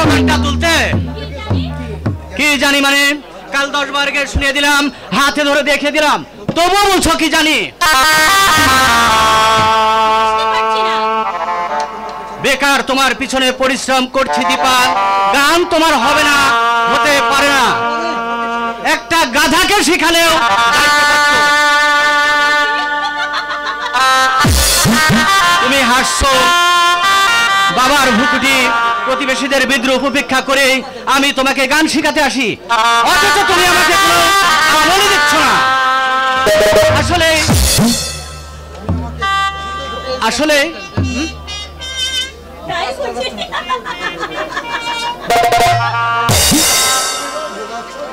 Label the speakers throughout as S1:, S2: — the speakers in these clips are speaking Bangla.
S1: ঘন্টা তুলতে কি জানি মানে কাল 10 বার গে শুনিয়ে দিলাম হাতে ধরে দেখে দিলাম তবুও বলছো কি জানি বেকার তোমার পিছনে পরিশ্রম করছি দীপা গান তোমার হবে না হতে পারে না একটা গাধাকে শেখালেও তুমি হাসছো বাবার ভুকুটি প্রতিবেশীদের বিদ্রোহ উপেক্ষা করে আমি তোমাকে গান শেখাতে আসি অথচ তুমি আমাকে কোনো আমলই দিচ্ছ না আসলে আসলে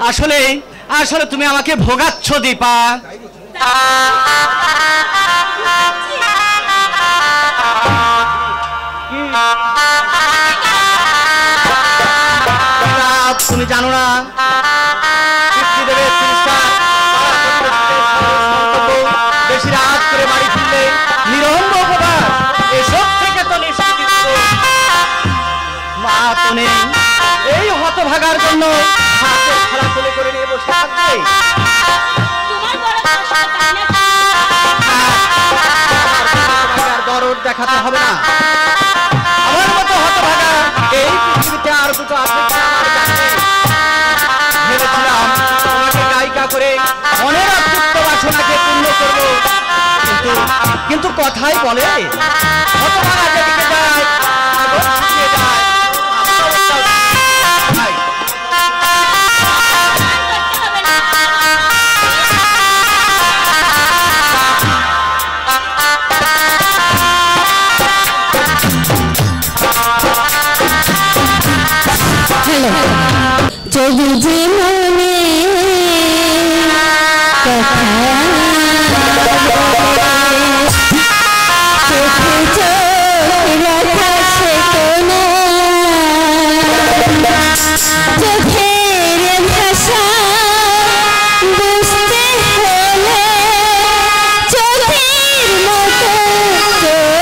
S1: আসলে আসলে তুমি আমাকে ভোগাচ্ছ দীপা তুমি জানো না বেশি রাত করে বাড়ি ফিরলে নিরম্ব অপবাদ এসব থেকে তো মা তো নেই এই হতভাগার জন্য হাতে খেলা তুলে করে নিয়ে বসে থাকবে দরদ দেখাতে হবে না আমার মতো হতভাগা এই পৃথিবীতে আর দুটো আছে ভেবেছিলাম তোমাকে গায়িকা করে মনের অতৃপ্ত বাসনাকে পূর্ণ করবো কিন্তু কথাই বলে হতভাগা যেদিকে যায় আগর শুকিয়ে যায়
S2: যদি যে মনে কথা চোখে চোখ রাখা সে কোনো চোখের ভাষা বুঝতে হলে চোখের মতো চোখ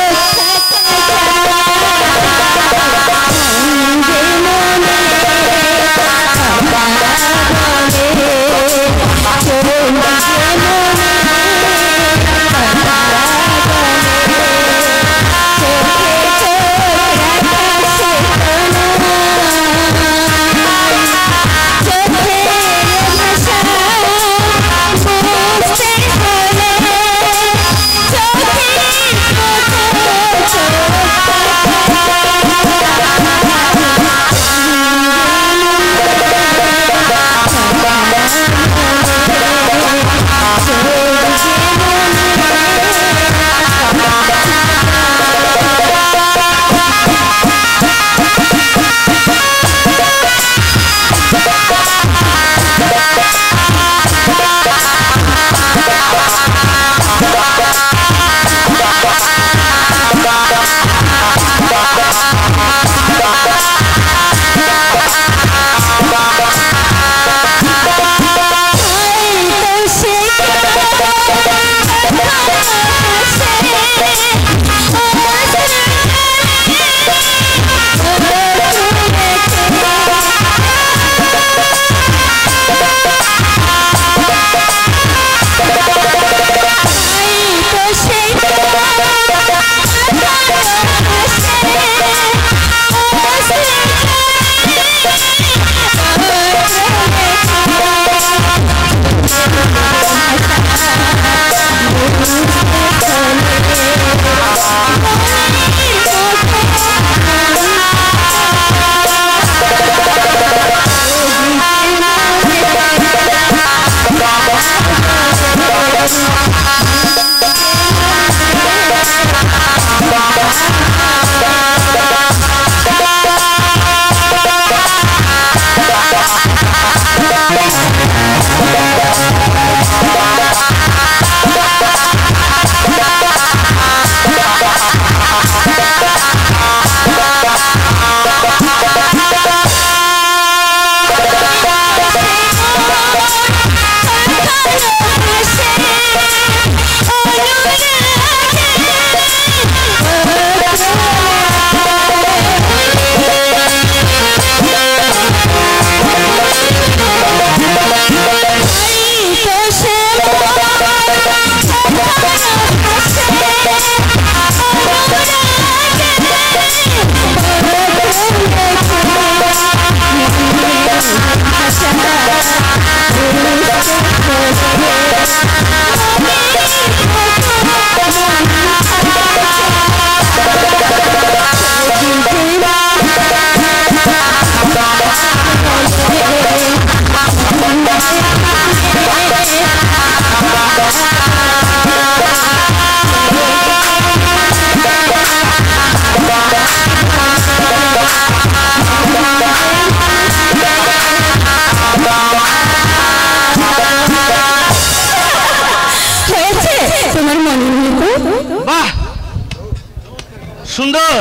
S1: সুন্দর।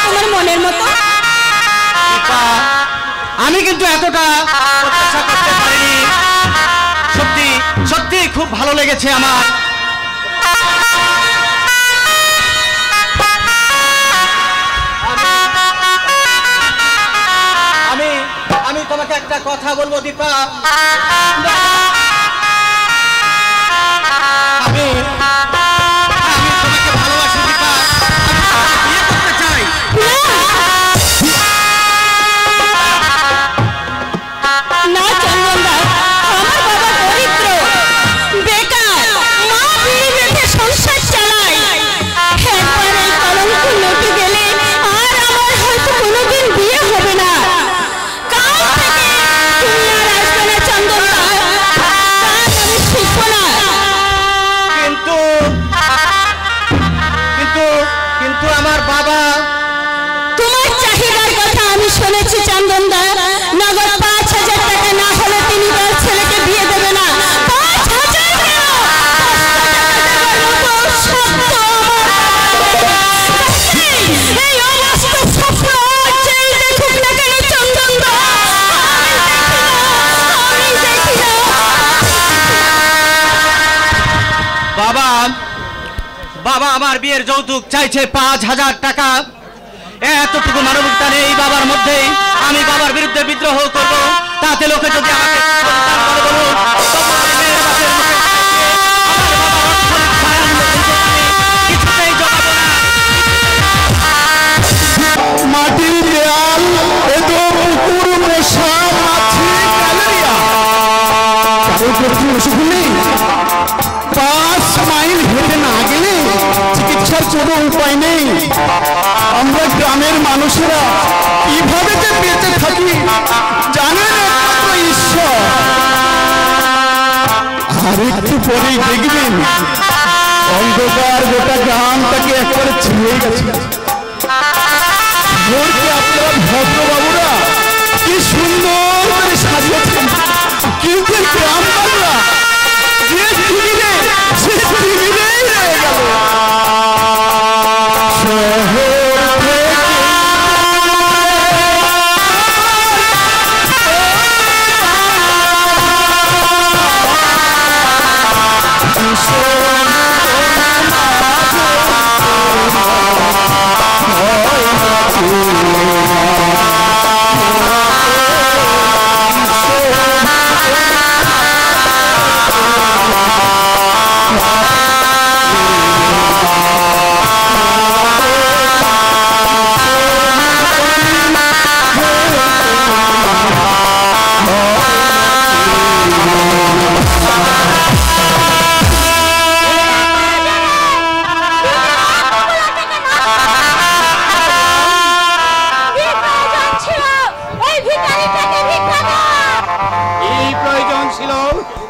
S2: তোমার মনের মতো
S1: দীপা, আমি কিন্তু এতটা প্রত্যাশা করতে পারিনি। সত্যি সত্যি খুব ভালো লেগেছে আমার। আমি আমি তোমাকে একটা কথা বলবো দীপা। আমি আমি তোমাকে ভালোবাসি দীপা। আমি তোমাকে বিয়ে করতে চাই।
S2: না চন্দনদা, আমার বাবা দরিদ্র, বেকার, মা বিড়ি বেঁধে সংসার চালায়। একবার এই কলঙ্ক লুটে গেলে আর আমার হয়তো কোনোদিন বিয়ে হবে না। কাল থেকে তুমি আর আসবে না চন্দনদা, কাজ আমি শিখবো না।
S1: কিন্তু কিন্তু কিন্তু আমার বাবা।
S2: তোমার চাহিদার কথা আমি শুনেছি চন্দনদা, নগদ 5,000 টাকা না হলে তিনি তার ছেলেকে বিয়ে দেবে না। 5,000 কেন? 5 টাকা দেবার মতো শক্ত এই অবাস্তব স্বপ্ন যেই দেখুক না কেন চন্দনদা, আমি দেখি না।
S1: বাবা বাবা আমার বিয়ের যৌতুক চাইছে 5,000 টাকা। এতটুকু মানবিকতা নেই বাবার মধ্যে। আমি বাবার বিরুদ্ধে বিদ্রোহ করব, তাতে লোকে যদি আমাকে সন্তান বলে বলুক, তবু আমি মেয়ের বাপের মুখে তাকিয়ে আমার বাবার অর্থনৈতিক সাহায্য কিন্তু আমি কিছুতেই জোগাবো না।
S3: মাটির দেয়াল, এদো পুকুর, মশা, মাছি, ম্যালেরিয়া, কারোর প্রতি অসুখ নেই। 5 মাইল হেঁটে না গেলে চিকিৎসার কোনো উপায় নেই। আমরা গ্রামের মানুষেরা কিভাবে যে বেঁচে থাকি জানেন একমাত্র ঈশ্বর। আর একটু পরেই দেখবেন অন্ধকার গোটা গ্রামটাকে একবারে ছেড়ে গেছে। ভোরকে আপনারা ভদ্রবাবুরা কি সুন্দর করে সাজিয়েছেন, কিন্তু গ্রাম বাংলা যে শিবিরে সে শিবিরেই রয়ে গেল। শহর থেকে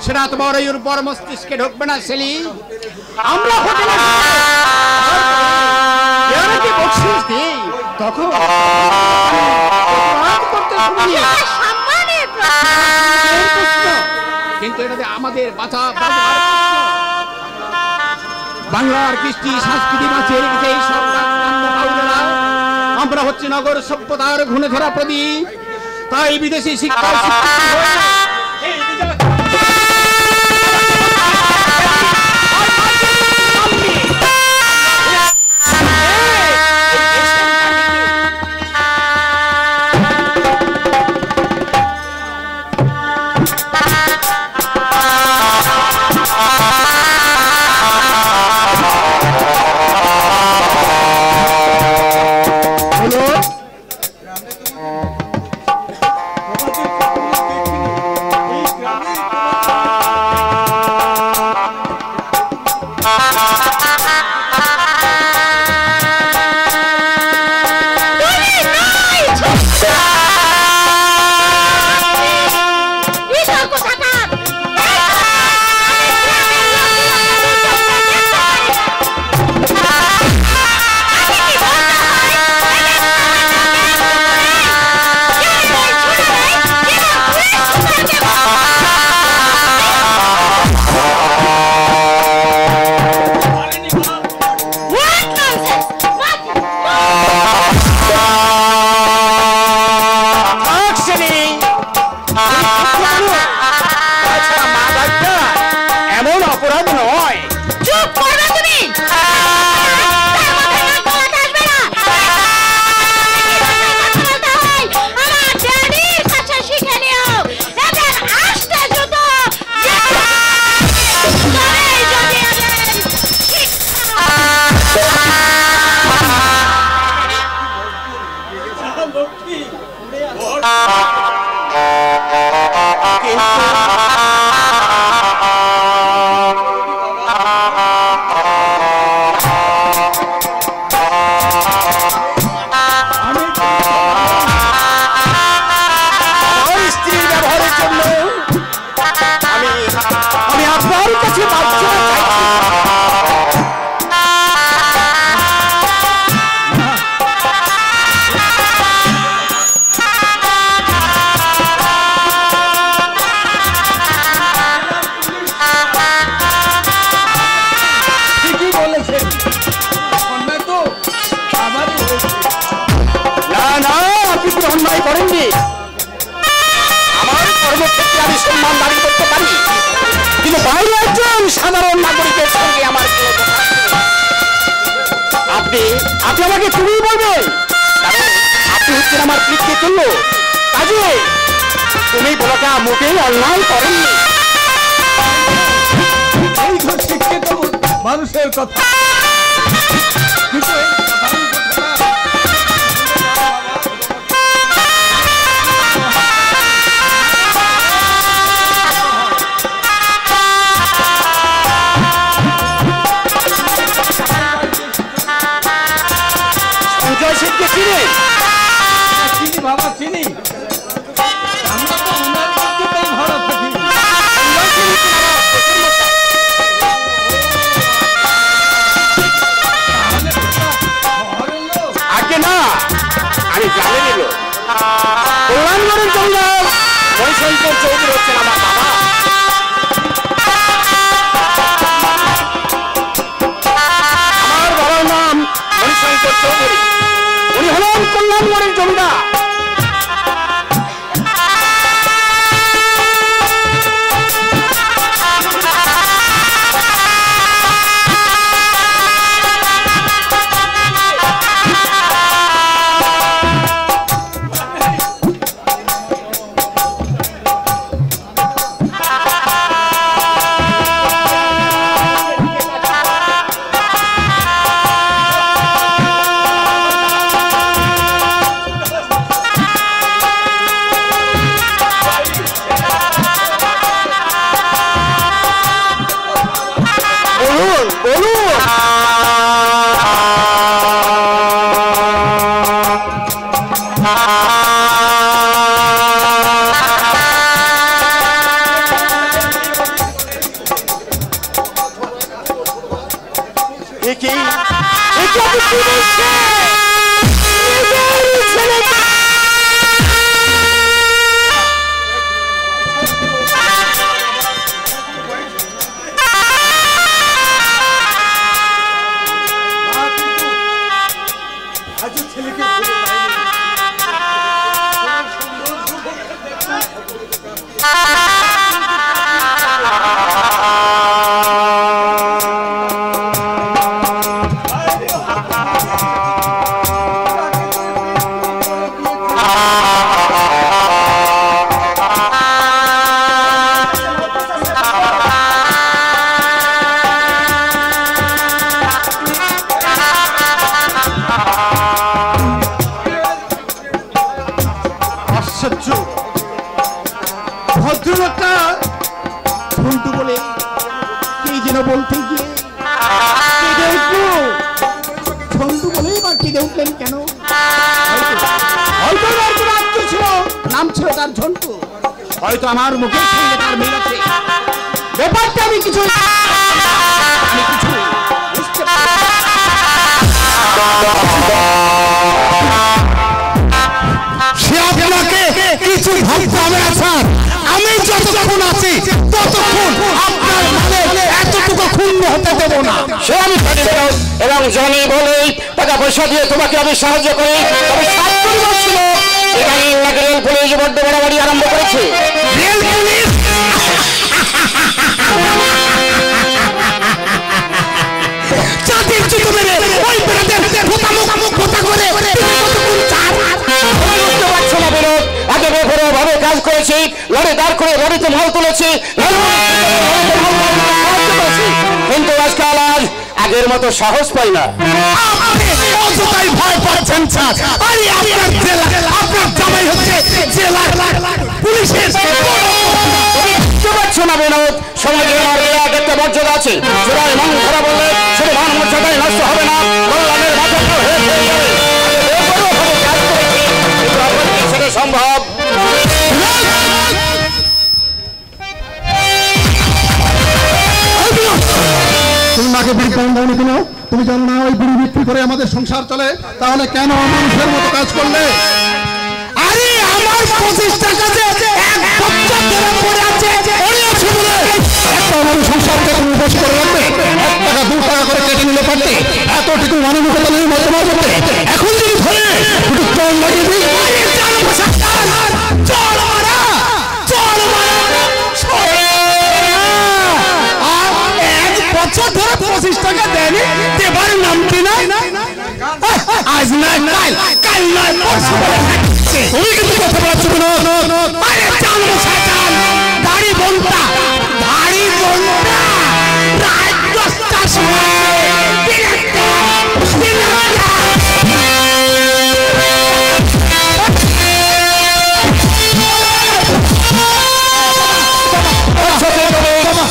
S3: সেটা তোমার ওর বড় মস্তিষ্কে ঢুকবে না সেলি। আমরা হোটেলে কি বকশিস দিই তখন কিন্তু এটাতে আমাদের বাঁচা বাংলার কৃষ্টি সংস্কৃতি বাঁচিয়ে রেখেছে এই সব আমরা হচ্ছে নগর সভ্যতার ঘুণে ধরা প্রদীপ। তাই বিদেশি শিক্ষা বলতে আপনি আমাকে তুমি বলবেন? আপনি হচ্ছেন আমার পিতৃ তুল্য, কাজে তুমি বলাটা মোটেই অন্যায় করেননি।
S4: এই তো শিক্ষিত মানুষের কথা। কিন্তু এই কথাটা
S3: সঞ্জয় শেঠকে চিনে?
S4: চিনি বাবা, চিনি। আমরা তো ওনার মধ্যেই ভাড়া থাকি।
S3: আগে না, আমি জানি নিল কল্যাণগড়ের জঙ্গল মণিশঙ্কর চৌধুরী হচ্ছেন আমার বাবা। আমার বাবার নাম মণিশঙ্কর চৌধুরী, উনি হলেন কল্যাণগড়ের জমিদার। ভদ্রলোকটা ঝন্টু বলে কি যেন বলতে গিয়ে কেঁদে উঠল। ঝন্টু বলেই বা কেঁদে উঠলেন কেন? হয়তো তার কোনো আত্মীয় ছিল, নাম ছিল তার ঝন্টু, হয়তো আমার মুখের সঙ্গে তার মিল আছে। ব্যাপারটা আমি কিছু বুঝতে পারি। সে আপনাকে কিছু ভাবতে হবে না স্যার। আমি যতক্ষণ আছি ততক্ষণ আপনার মনে এতটুকু ক্ষুণ্ণ হতে দেব না। সে আমি এবং জনি বলে টাকা পয়সা দিয়ে তোমাকে আমি সাহায্য করি। তবে 7 পরিবার ছিল এখানে রেল পুলিশ বড্ড বাড়াবাড়ি আরম্ভ করেছে। রেল পুলিশ চাঁদের জুতো মেরে ওই বেড়াতে ফোতা করে আগে বেঘরে ভাবে কাজ করেছি, লড়ে দাঁড় করে লড়িতে মাল তুলেছি, কিন্তু আজকাল আজ আগের মতো সাহস পাই না। অযথাই ভয় পাচ্ছেন স্যার। আরে আপনার জেলা, আপনার জামাই হচ্ছে জেলা পুলিশের। পাচ্ছ না বিনোদ, সমাজের একটা মর্যাদা আছে। জোড়ায় মন খারাপ বললে সেটা মান মর্যাদাই নষ্ট হবে না, কল্যাণের মাথাটা হয়ে যাবে। সেটা সম্ভব। তুমি মাকে বিড়ি পান দাওনি কেন? তুমি জানো না ওই বিড়ি বিক্রি করে আমাদের সংসার চলে? তাহলে কেন মানুষের মতো কাজ করলে? আরে আমার 25 টাকাতে এক বাচ্চা ধরে পড়ে আছে, পড়ে আছে বলে একটা মানুষ সংসারকে তুমি বসে করে রাখবে? 1 টাকা 2 টাকা করে কেটে নিলে পারতে, এতটুকু মানবিকতা নেই মধ্যে মাঝে। এখন যদি ধরে একটু চল লাগিয়ে দিই, চল মারা, চল মারা। আর 1 বছর ধরে 25 টাকা দেয়নি, দেবার নামটি না। আজ নয় কাল, কাল নয় পরশু বলে থাকছে। তুমি কিন্তু কথা বলাচ্ছ না। আরে চাল মশাই চাল, দাড়ি বলতা, দাড়ি বলতা, রাত 10টার সময় বিরাটটা, বিরাটটা।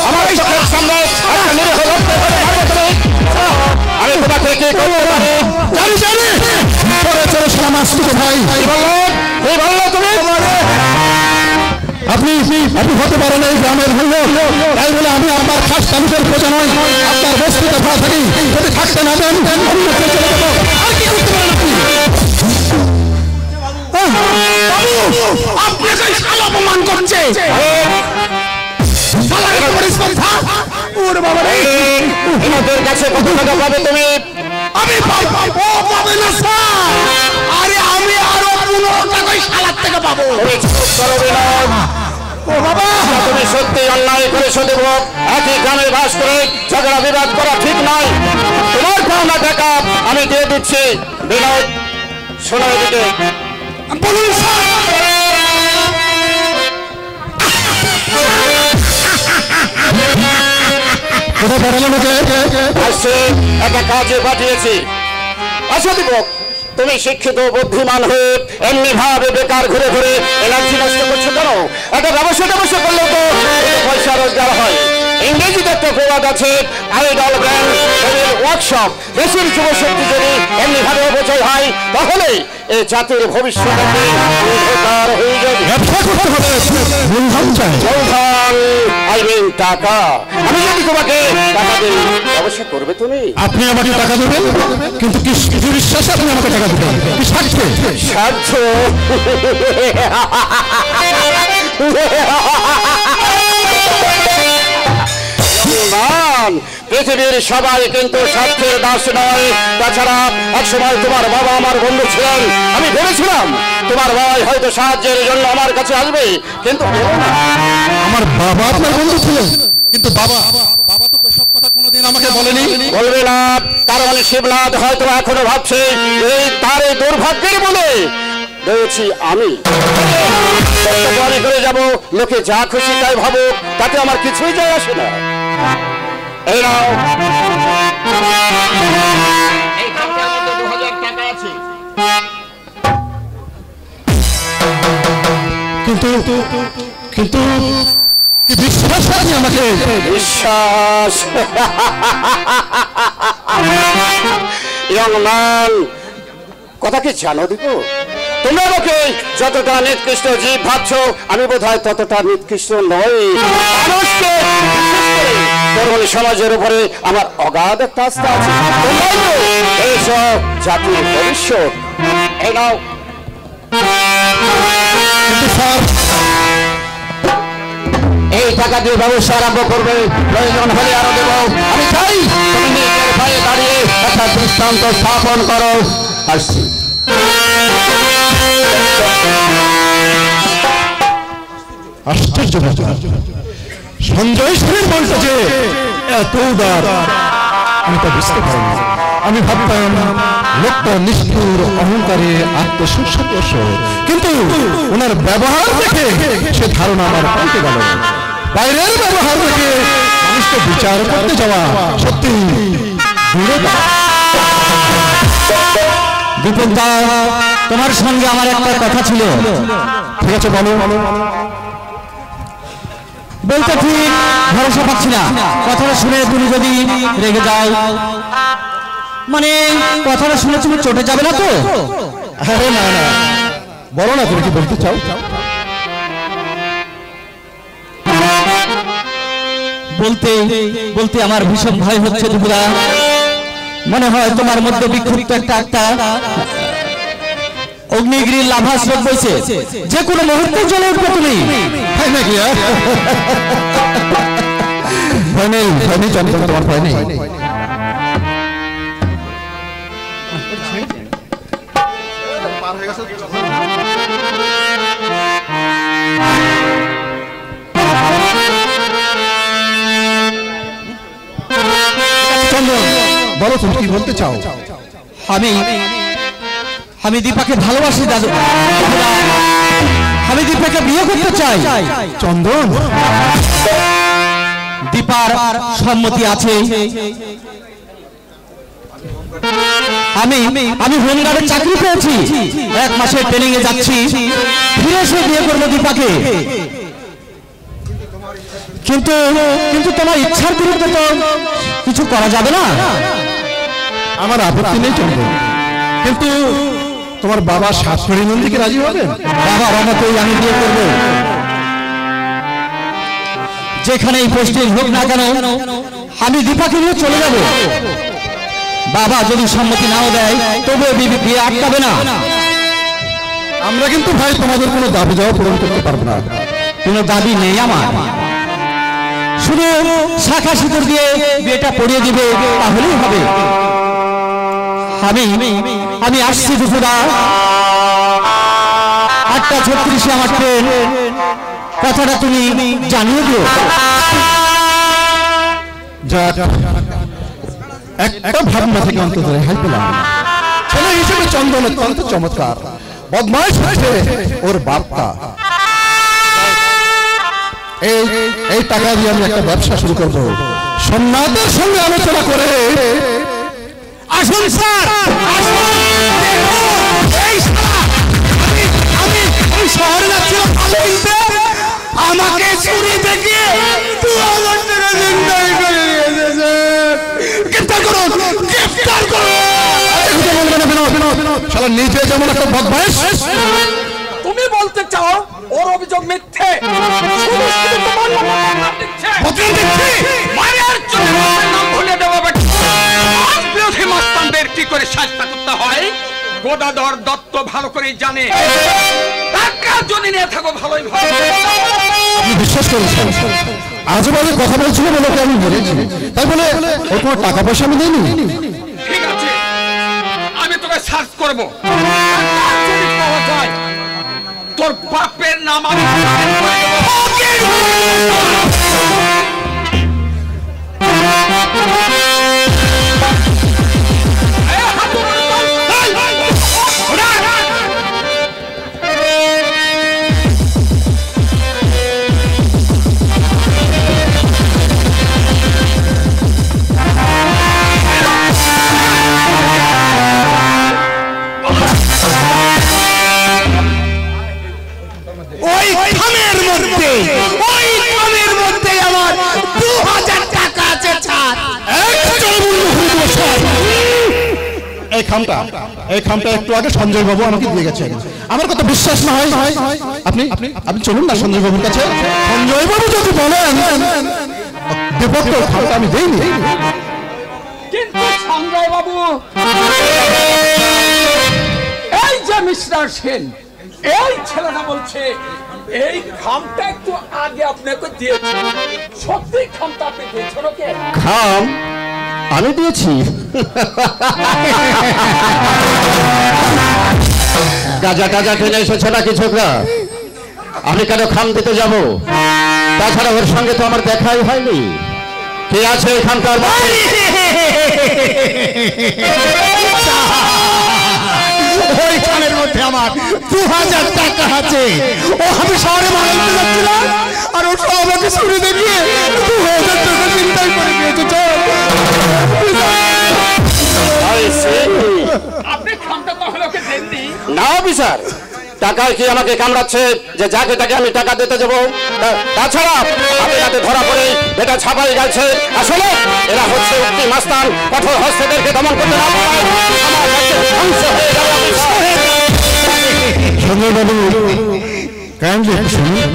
S1: আমার এই সামনে একটা নিরীহ লোককে মারবে তুমি? আমি তোমাকে কি করতে পারি?
S3: জানি জানি চলে চলে সালাম আসতে ভাই।
S1: এই বললো তুমি?
S3: আপনি আপনি হতে পারেন এই গ্রামের হলো, তাই বলে আমি আমার খাস তালুকের প্রজা নয়, আপনার বস্তিতে ভাড়া থাকি। যদি থাকতে না দেন আমি চলে যাবো। আর কি করতে পারেন আপনি? আপনাকে শালা অপমান করছে।
S1: তোমাদের কাছে কত টাকা পাবে তুমি?
S3: আমি পাবো পাবে না স্যার। আরে আমি আরো 15 টাকাই শালার থেকে পাবো। ও বাবা,
S1: তুমি সত্যি অন্যায় করেছো দেব। একই গ্রামে বাস করে ঝগড়া বিবাদ করা ঠিক নয়। তোমার পাওনা টাকা আমি দিয়ে দিচ্ছি। বিনোদ, শোনো এদিকে।
S3: বলুন স্যার। কোথায় বেড়ালো নাকি?
S1: আসছে, একটা কাজে পাঠিয়েছি। আচ্ছা দীপক, তুমি শিক্ষিত বুদ্ধিমান হয়ে এমনি ভাবে বেকার ঘুরে ঘুরে এনার্জি নষ্ট করছো কেন? একটা ব্যবসা করলে তো পয়সা রোজগার হয়। ইংরেজিতে একটা প্রবাদ আছে, আইডল ব্র্যান্ড ওয়ার্কশপ। দেশের যুবশক্তি যদি এমনি ভাবে অপচয় হয় তাহলে এই জাতির ভবিষ্যৎ অন্ধকার হয়ে যাবে।
S3: ব্যবসা করতে হবে, মূলধন চাই।
S1: মূলধন, I mean টাকা। আমি যদি তোমাকে টাকা দিই, ব্যবসা করবে তুমি?
S3: আপনি আমাকে টাকা দেবেন, কিন্তু কি বিশ্বাসে আপনি আমাকে টাকা দেবেন? কি স্বার্থে?
S1: স্বার্থ? পৃথিবীর সবাই কিন্তু স্বার্থের দাস নয়। তাছাড়া একসময় তোমার বাবা আমার বন্ধু ছিলেন। আমি ভেবেছিলাম তোমার ভাই হয়তো সাহায্যের জন্য আমার কাছে আসবে, কিন্তু
S3: আমার বাবা আপনার বন্ধু ছিলেন, কিন্তু বাবা তো সব কথা কোনোদিন আমাকে বলেনি।
S1: বলবে না, তার মানে শিবনাথ হয়তো এখনো ভাবছে এই তার এই দুর্ভাগ্যের বলে রয়েছি আমি। মনে করে যাবো, লোকে যা খুশি তাই ভাবো, তাতে আমার কিছুই যায় আসে না। এই নাও, এই খামটার মধ্যে 2000 টাকা আছে।
S3: কিন্তু কিন্তু কি বিশ্বাস আপনি আমাকে?
S1: বিশ্বাস? ইয়ং ম্যান, কথা কি জানো দীপু? তোমরা আমাকে যতটা নিকৃষ্ট জীব ভাবছো, আমি বোধহয় ততটা নিকৃষ্ট নই। মানুষকে তরুণী সমাজের উপরে আমার অগাধ একটা আস্থা আছে। তোমরাই তো এইসব জাতির ভবিষ্যৎ। এই নাও।
S3: কিন্তু স্যার,
S1: এই টাকা দিয়ে ব্যবসা আরম্ভ করবে, প্রয়োজন হলে আরো দেব। আমি চাই তুমি নিজের পায়ে দাঁড়িয়ে একটা দৃষ্টান্ত স্থাপন করো। আসছি।
S3: আশ্চর্য ব্যাপার, সঞ্জয় শরীর বলছে যে এত উদার, আমি তা বুঝতে পারিনি। আমি ভাবতাম লোকটা নিষ্ঠুর, অহংকারে আত্মসংসর্ষ, কিন্তু ওনার ব্যবহার দেখে সে ধারণা আমার পাল্টে গেল। বাইরের ব্যবহার দেখে মানুষকে বিচার করতে যাওয়া সত্যি
S5: দীপক দা, তোমার সঙ্গে আমার একটা কথা ছিল।
S3: ঠিক আছে, বলো।
S5: বলতে ঠিক ভরসা পাচ্ছি না। কথাটা শুনে তুমি যদি রেগে যাও, মানে কথাটা শুনে তুমি চটে যাবে না তো?
S3: আরে না না, বলো না, তুমি কি বলতে চাও?
S5: বলতে বলতে আমার ভীষণ ভয় হচ্ছে দুপুরা। মনে হয় তোমার মধ্যে বিক্ষিপ্ত একটা অগ্নিগিরির লাভা স্রোত বইছে, যে কোনো মুহূর্তে জ্বলে উঠবে তুমি।
S3: তাই নাকি? ভয় নেই, ভয় নেই, জানি তোমার ভয় নেই।
S5: চন্দ্র,
S3: বলো তুমি কি বলতে চাও?
S5: আমি আমি দীপাকে ভালোবাসি দাদু। আমি দীপাকে বিয়ে করতে চাই।
S3: চন্দন,
S5: দীপার সম্মতি আছে। আমি আমি হোমগার্ডে চাকরি পেয়েছি, 1 মাসের ট্রেনিং এ যাচ্ছি, ফিরে এসে বিয়ে করবো দীপাকে। কিন্তু কিন্তু তোমার ইচ্ছার বিরুদ্ধে তো কিছু করা যাবে না।
S3: আমার আপত্তি নেই চন্দন, কিন্তু তোমার বাবা শাশুড়ি নন্দীকে রাজি হবেন?
S5: বাবার মতোই আমি বিয়ে করবো, যেখানেই পোস্টিং হোক না কেন আমি দীপাকে নিয়ে চলে যাব। বাবা যদি সম্মতি নাও দেয় তবুও বিয়ে আটকাবে না।
S3: আমরা কিন্তু ভাই তোমাদের কোনো দাবি দাওয়া পূরণ করতে পারবো না।
S5: কোনো দাবি নেই আমার, শুধু শাখা সিঁদুর দিয়ে বিয়েটা পড়িয়ে দিবে তাহলেই হবে। আমি আসছি দুপুরা 8:36 আমার ট্রেন, কথাটা তুমি জানিয়ে দিও।
S3: একটা ভাবনা থেকে অন্তত রেহাই পেলাম। ছেলে হিসেবে চন্দন অত্যন্ত চমৎকার, বদমাইশ হয়েছে ওর বাপটা। এই টাকা দিয়ে আমি একটা ব্যবসা শুরু করবো, সোমনাথের সঙ্গে আলোচনা করে। আসুন স্যার, আমি শহরে যাচ্ছিলাম ভালো কিনতে, আমাকে চুরি থেকে 2000 টাকা ছিনতাই করে নিয়েছে। গ্রেফতার করুন, গ্রেফতার করুন। শালা নিজে যেমন একটা বদমাইশ।
S4: তুমি বলতে চাও ওর অভিযোগ মিথ্যে? কি করে শাস্তি করতে হয় গোদাধর দত্ত ভালো করে জানে। টাকা যদি নিয়ে থাকো ভালোই ভালো।
S3: আমি বিশ্বাস করেছিলাম, আজে বাজে কথা বলছিল বলে আমি মেরেছি, তাই বলে ও তোমার টাকা পয়সা আমি দিইনি।
S4: ঠিক আছে, আমি তোকে সার্চ করবো, যদি পাওয়া যায় তোর বাপের নাম আমি
S3: এই খামটা একটু আগে সঞ্জয় বাবু আমাকে দিয়ে গেছেন। আমার কথা বিশ্বাস না হয় আপনি আপনি চলুন না সঞ্জয় বাবুর কাছে। সঞ্জয় বাবু যদি বলেন দেবত্তর খামটা আমি দেইনি।
S4: কিন্তু সঞ্জয় বাবু, এই যে মিস্টার সেন, এই ছেলেটা বলছে এই খামটা একটু আগে আপনাকে দিয়েছে। সত্যি খামটা আপনি দিয়েছেন ওকে?
S3: খাম আমি দিয়েছি? গাজা টাজা টেনে এসেছে নাকি ছোকরা? আমি কেন খাম দিতে যাব? তাছাড়া ওর সঙ্গে তো আমার দেখাই হয়নি। কে আছে এখানকার? ওই খামের মধ্যে আমার 2000 টাকা আছে। ও আমি শহরে মারাতে যাচ্ছিলাম আর ও সব আমাকে শুনে দেখিয়ে 2000 টাকা চিন্তাই করে দিয়েছে।
S4: আপনি খামটা তাহলে ওকে দেননি?
S3: না অফিসার, টাকায় কি আমাকে কামড়াচ্ছে যে যাকে তাকে আমি টাকা দিতে যাবো? তাছাড়া আপনি রাতে ধরা পড়ে এটা ছাপাই গেছে। আসলে এরা হচ্ছে উক্তি মাস্তান, কঠোর হস্তদেরকে দমন করতে না পারায় আমার রাজ্যের ধ্বংস হয়ে যাবে। সঞ্জয় বাবু কাইন্ডলি একটু শুনুন।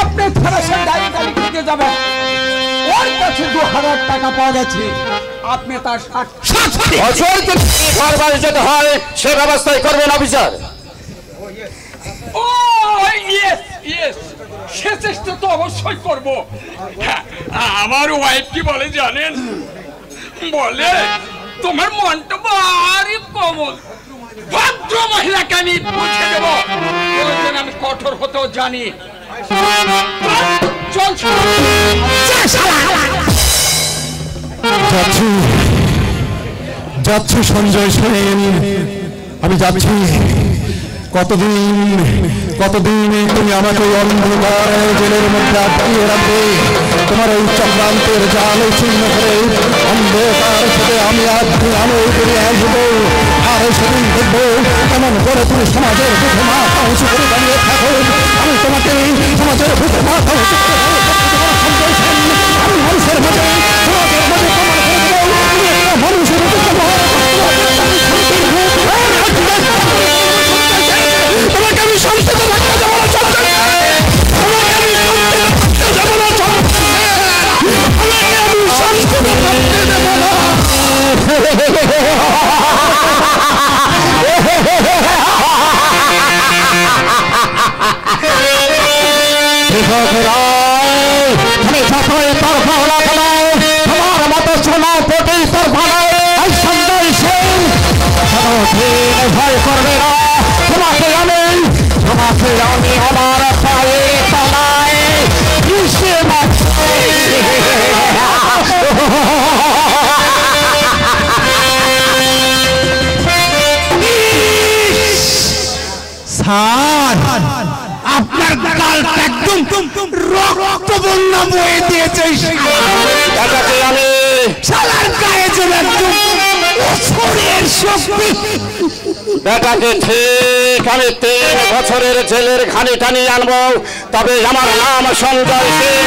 S4: আপনি ফেরাসের ডাইরি লিখে যাবেন, ওর কাছে 2000 টাকা পাওয়া যাচ্ছে। আপনি তার
S3: বারবার যেতে হয় সে ব্যবস্থাই করবেন অফিসার।
S4: ও ইয়েস ইয়েস, সে চেষ্টা তো অবশ্যই করব। হ্যাঁ, আমার ওয়াইফ কি বলে জানেন? বলে তোমার মনটা ভারী কোমল, ভদ্র মহিলাকে আমি বুঝে দেবো, প্রয়োজন আমি কঠোর হতেও জানি। চল
S3: যাচ্ছি যাচ্ছি সঞ্জয় সেন, আমি যাচ্ছি। কতদিন তুমি আমাকে অন্ধকার জেলের মধ্যে আটকিয়ে রাখবে? তোমার এই চক্রান্তের জাল ছিন্ন করে অন্ধকার থেকে আমি আলো করে আসবো, আর সেদিন দেখবো কেমন করে তুমি সমাজের বুঝে মাথা উঁচু করে দাঁড়িয়ে থাকো। আমি তোমাকে সমাজের বুঝে মাথা উঁচু করে সঞ্জয় সেন, আমি মানুষের মাঝে সমাজের মাঝে প্রমাণ করে দেবো তুমি একটা মানুষের তোমাকে আমি শান্তিতে থাকতে দেবো না, তোমাকে আমি শান্তিতে থাকতে দেবো না, তোমাকে আমি শান্তিতে থাকতে দেবো না। আমি যতই তোর ভালো খেলাও, তোমার মতো সোনা পটি তোর ভালো সঞ্জয় সেন ভয় করবে না। তোমাকে আমি আমার পায়ে তলায় স্যার, আপনার গালটা একদম রক্ত বন্যা বয়ে দিয়েছে। আমি শালার গায়ে জন্য একদম শরীরের শক্তি। বেটাকে ঠিক আমি 3 বছরের জেলের ঘানি টানিয়ে আনবো, তবে আমার নাম সঞ্জয় সিং।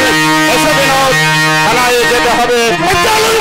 S3: এসে দিন থানায় যেতে হবে। চলুন